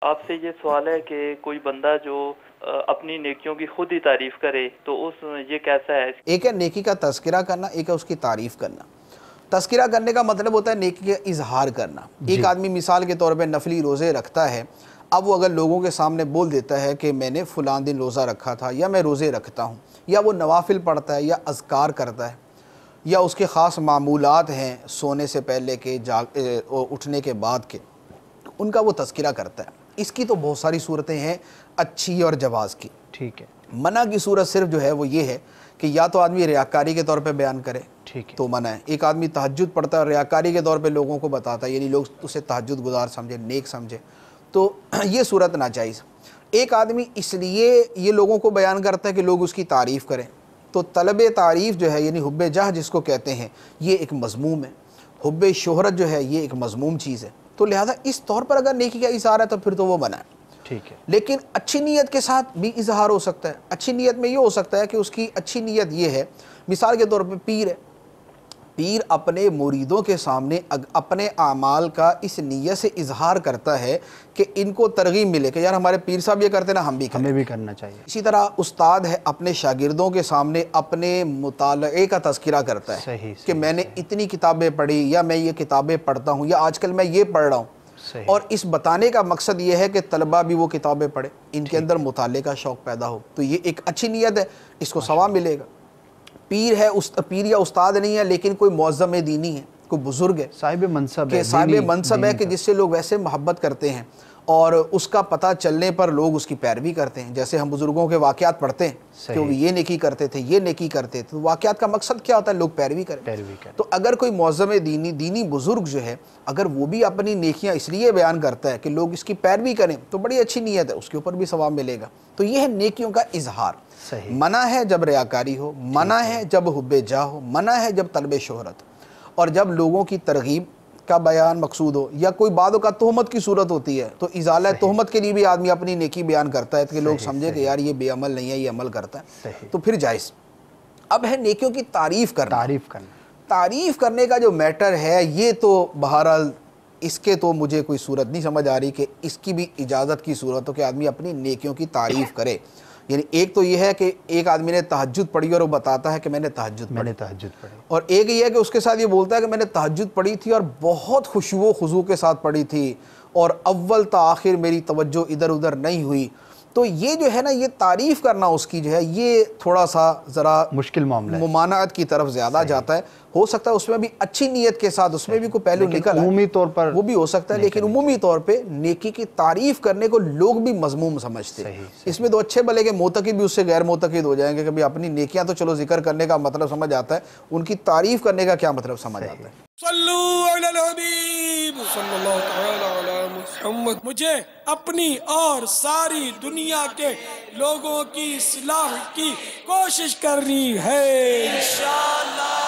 آپ سے یہ سوال ہے کہ کوئی بندہ جو اپنی نیکیوں کی خود ہی تعریف کرے تو یہ کیسا ہے؟ ایک ہے نیکی کا تذکرہ کرنا، ایک ہے اس کی تعریف کرنا۔ تذکرہ کرنے کا مطلب ہوتا ہے نیکی کا اظہار کرنا۔ ایک آدمی مثال کے طور پہ نفلی روزے رکھتا ہے، اب وہ اگر لوگوں کے سامنے بول دیتا ہے کہ میں نے فلاں دن روزہ رکھا تھا یا میں روزے رکھتا ہوں، یا وہ نوافل پڑھتا ہے یا اذکار کرتا ہے، یا اس کے خاص معمولات ہیں سونے سے پہلے کے اٹھنے کے بعد کے، ان کا وہ تذکرہ کرتا ہے۔ اس کی تو بہت ساری صورتیں ہیں اچھی اور جواز کی۔ ٹھیک ہے۔ منع کی صورت صرف جو ہے وہ یہ ہے کہ یا تو آدمی ریاکاری کے طور پہ بیان کرے، ٹھیک ہے، تو منع ہے۔ ایک آدمی تہجد پڑھتا ہے اور ریاکاری کے طور پہ لوگوں کو بتاتا ہے، یعنی لوگ اسے تہجد گزار سمجھے، نیک سمجھے، تو یہ صورت ناجائز۔ ایک آدمی اس لیے یہ لوگوں کو بیان کرتا ہے کہ لوگ اس کی تعریف کریں، تو طلب تعریف جو ہے یعنی حب جاہ جس کو کہتے ہیں، یہ ایک مذموم ہے۔ حب شہرت جو ہے یہ ایک مذموم چیز ہے، تو لہٰذا اس طور پر اگر نیکی کا اظہار ہے تو پھر تو وہ منع ہے۔ ٹھیک ہے، لیکن اچھی نیت کے ساتھ بھی اظہار ہو سکتا ہے۔ اچھی نیت میں یہ ہو سکتا ہے کہ اس کی اچھی نیت یہ ہے، مثال کے طور پہ پیر ہے، پیر اپنے مریدوں کے سامنے اپنے اعمال کا اس نیت سے اظہار کرتا ہے کہ ان کو ترغیب ملے کہ یار ہمارے پیر صاحب یہ کرتے نا، ہم بھی کریں، ہمیں بھی کرنا چاہیے۔ اسی طرح استاد ہے اپنے شاگردوں کے سامنے اپنے مطالعے کا تذکرہ کرتا ہے صحیح، کہ میں نے اتنی کتابیں پڑھی، یا میں یہ کتابیں پڑھتا ہوں، یا آج کل میں یہ پڑھ رہا ہوں، صحیح، اور اس بتانے کا مقصد یہ ہے کہ طلبہ بھی وہ کتابیں پڑھیں، ان کے اندر مطالعے کا شوق پیدا ہو، تو یہ ایک اچھی نیت ہے، اس کو ثواب ملے گا۔ پیر ہے، پیر یا استاد نہیں ہے لیکن کوئی معظم دینی ہے، کوئی بزرگ ہے، صاحب منصب کہ ہے، صاحب منصب ہے، کہ جس سے لوگ ویسے محبت کرتے ہیں اور اس کا پتہ چلنے پر لوگ اس کی پیروی کرتے ہیں۔ جیسے ہم بزرگوں کے واقعات پڑھتے ہیں کہ وہ یہ نیکی کرتے تھے، یہ نیکی کرتے تھے، تو واقعات کا مقصد کیا ہوتا ہے؟ لوگ پیروی کریں۔ تو اگر کوئی معظم دینی بزرگ جو ہے، اگر وہ بھی اپنی نیکیاں اس لیے بیان کرتا ہے کہ لوگ اس کی پیروی کریں، تو بڑی اچھی نیت ہے، اس کے اوپر بھی ثواب ملے گا۔ تو یہ ہے نیکیوں کا اظہار۔ منع ہے جب ریاکاری ہو، منع ہے جب حب جاہ ہو، منع ہے جب طلب شہرت، اور جب لوگوں کی ترغیب کا بیان مقصود ہو، یا کوئی بعد کا تہمت کی صورت ہوتی ہے تو ازالہ تہمت کے لیے بھی آدمی اپنی نیکی بیان کرتا ہے کہ لوگ سمجھے کہ یار یہ بے عمل نہیں ہے، یہ عمل کرتا ہے، تو پھر جائز۔ اب ہے نیکیوں کی تعریف کرنا۔ تعریف کرنے کا جو میٹر ہے یہ تو بہرحال اس کے تو مجھے کوئی صورت نہیں سمجھ آ رہی کہ اس کی بھی اجازت کی صورت ہو کہ آدمی اپنی نیکیوں کی تعریف کرے۔ یعنی ایک تو یہ ہے کہ ایک آدمی نے تہجد پڑھی اور وہ بتاتا ہے کہ میں نے تہجد پڑھی، اور ایک یہ ہے کہ اس کے ساتھ یہ بولتا ہے کہ میں نے تہجد پڑھی تھی اور بہت خشوع و خضوع کے ساتھ پڑھی تھی، اور اول تا آخر میری توجہ ادھر ادھر نہیں ہوئی۔ تو یہ جو ہے نا، یہ تعریف کرنا اس کی جو ہے یہ تھوڑا سا ذرا مشکل معاملہ ہے، ممانعت کی طرف زیادہ جاتا ہے۔ ہو سکتا ہے اس میں بھی اچھی نیت کے ساتھ اس میں بھی کوئی پہلو نکل عمومی طور پر وہ بھی ہو سکتا ہے، لیکن عمومی طور پہ نیکی کی تعریف کرنے کو لوگ بھی مذموم سمجھتے ہیں۔ اس میں تو اچھے بھلے کہ معتقد بھی اس سے غیر معتقد ہو جائیں گے کہ اپنی نیکیاں تو چلو ذکر کرنے کا مطلب سمجھ آتا ہے، ان کی تعریف کرنے کا کیا مطلب سمجھ آتا ہے۔ صلو علی الحبیب صلی اللہ تعالی علی محمد۔ مجھے اپنی اور ساری دنیا کے لوگوں کی اصلاح کی کوشش کرنی ہے انشاءاللہ۔